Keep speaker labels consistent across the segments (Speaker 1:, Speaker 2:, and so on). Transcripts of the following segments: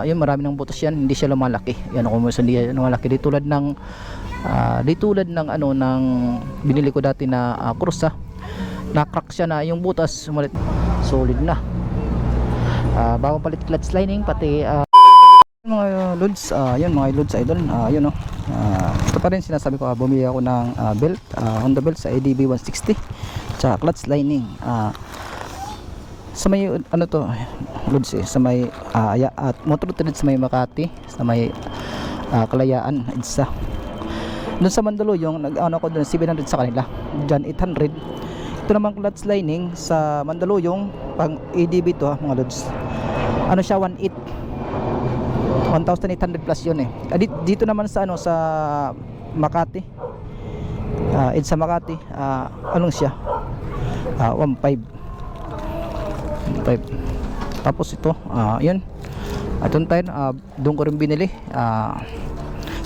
Speaker 1: Yun, marami ng butas yan, hindi siya lumalaki. Yan, kung hindi siya lumalaki, di tulad ng ano ng binili ko dati na cross, na-crack siya na yung butas, sumalit, solid na. Bagong palit clutch lining, pati mga loads, yun mga loads idol. Yun, ito pa rin sinasabi ko, bumili ako ng belt, Honda belt sa ADB 160 tsaka clutch lining sa may ano to loads, sa may at motor trade sa may Makati, sa may Kalayaan, EDSA. Doon sa Mandaluyong nag-ano ko doon 700 sa kanila, dyan 800. Ito naman clutch lining sa Mandaluyong pang ADB to, mga loads, ano siya, 1,800 plus yun eh. Dito naman sa ano, sa Makati, EDSA Makati, anong siya, 1,500. Tapos ito, yun, atong tayo, doon ko rin binili.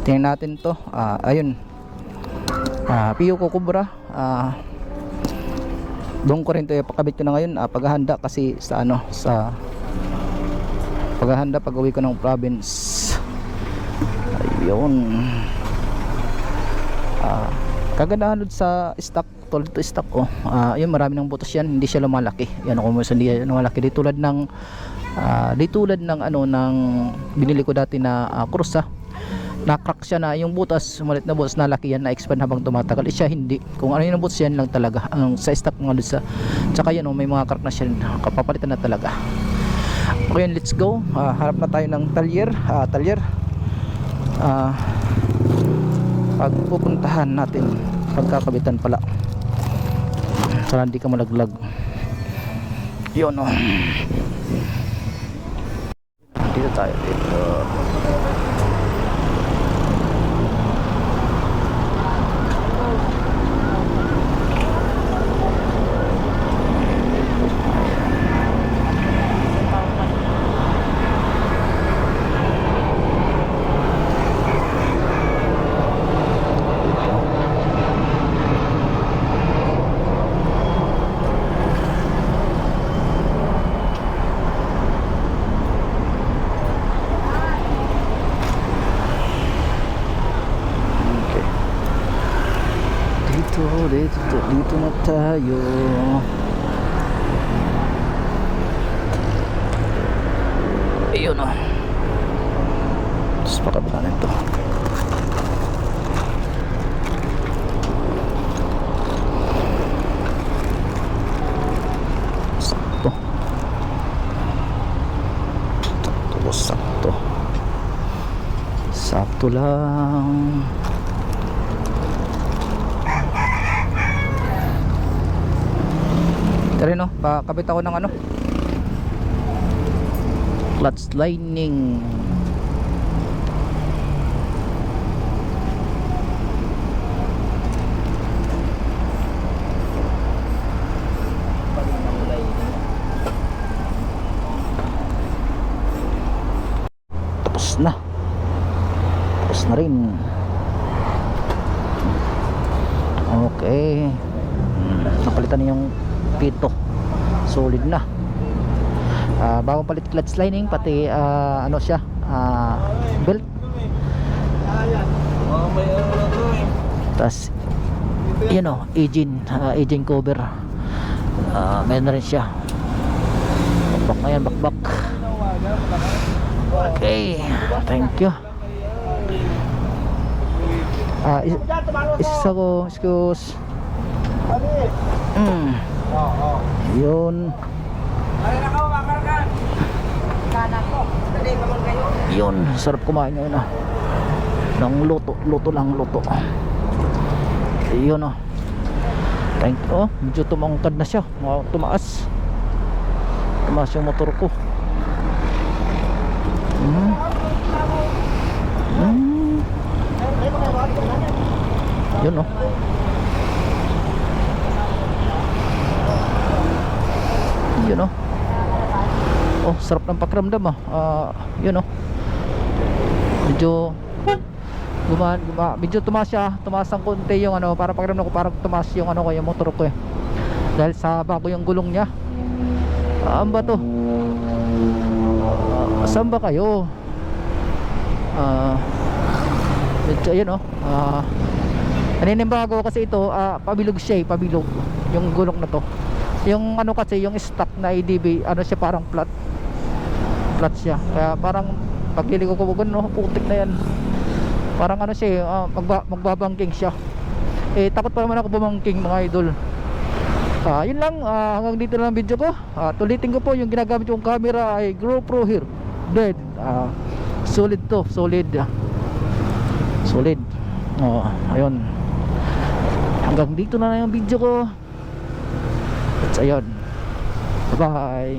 Speaker 1: Tingnan natin to, ayun, Pio Cobra. Doon ko rin to, pakabit ko na ngayon, paghahanda kasi sa ano, sa paghahanda pag uwi ko ng province. Ayun, kagandahan sa stock, tulad to stock, yun, marami ng butas yan, hindi siya lumalaki. Yan, kung hindi siya lumalaki, di tulad ng ano ng binili ko dati na cross, na-crack siya na yung butas, sumalit na butas, nalaki yan, na-expand habang tumatagal. Siya hindi, kung ano yung butas yan lang talaga ang sa stock mga lods. Tsaka yan, may mga crack na siya, kapapalitan na talaga. Okay, let's go. Harap na tayo ng talyer. Pagpupuntahan natin, pagkakabitan pala, sana hindi ka malaglag. Yun, dito tayo, dito. Dito na tayo. Ayun, tapos pakabila na ito. Sakto lang. Tara, no, pakabit ako ng ano, clutch lining. Tapos na rin. Okay, napalitan na yung pito, solid na. Bagong palit clutch lining, pati ano siya, belt. Tas yun, engine cover, meron na rin siya. Bakbak na yan, bakbak. Okay, thank you. Isa ko, excuse. Yun. Yun, sarap kumain ngayon ng luto lang. Yun, thank you. Medyo tumangkad na siya, tumaas yung motor ko. Yun, yun, sarap ng pakiramdam. Yun, medyo medyo tumaas ang konti yung ano, para pakiramdam ko parang tumaas yung ano ko, yung motor ko dahil sa bago yung gulong niya. Ba to? Saan ba kayo? Medyo ayun oh. Naninibago kasi ito, pabilog siya pabilog. Yung gulong na to. Yung ano kasi, yung stock na ADB, ano siya parang flat siya. Kaya parang pagliliko ko no, putik na yan. Parang ano siya, magbabangking siya. Takot pa naman ako bumangking mga idol. Yun lang, hanggang dito lang ang video ko. Tulitin ko po, yung ginagamit kong camera ay GoPro here. Dead. Solid to, solid. Solid. Ayun. Hanggang dito na lang yung video ko. At ayun. Bye bye.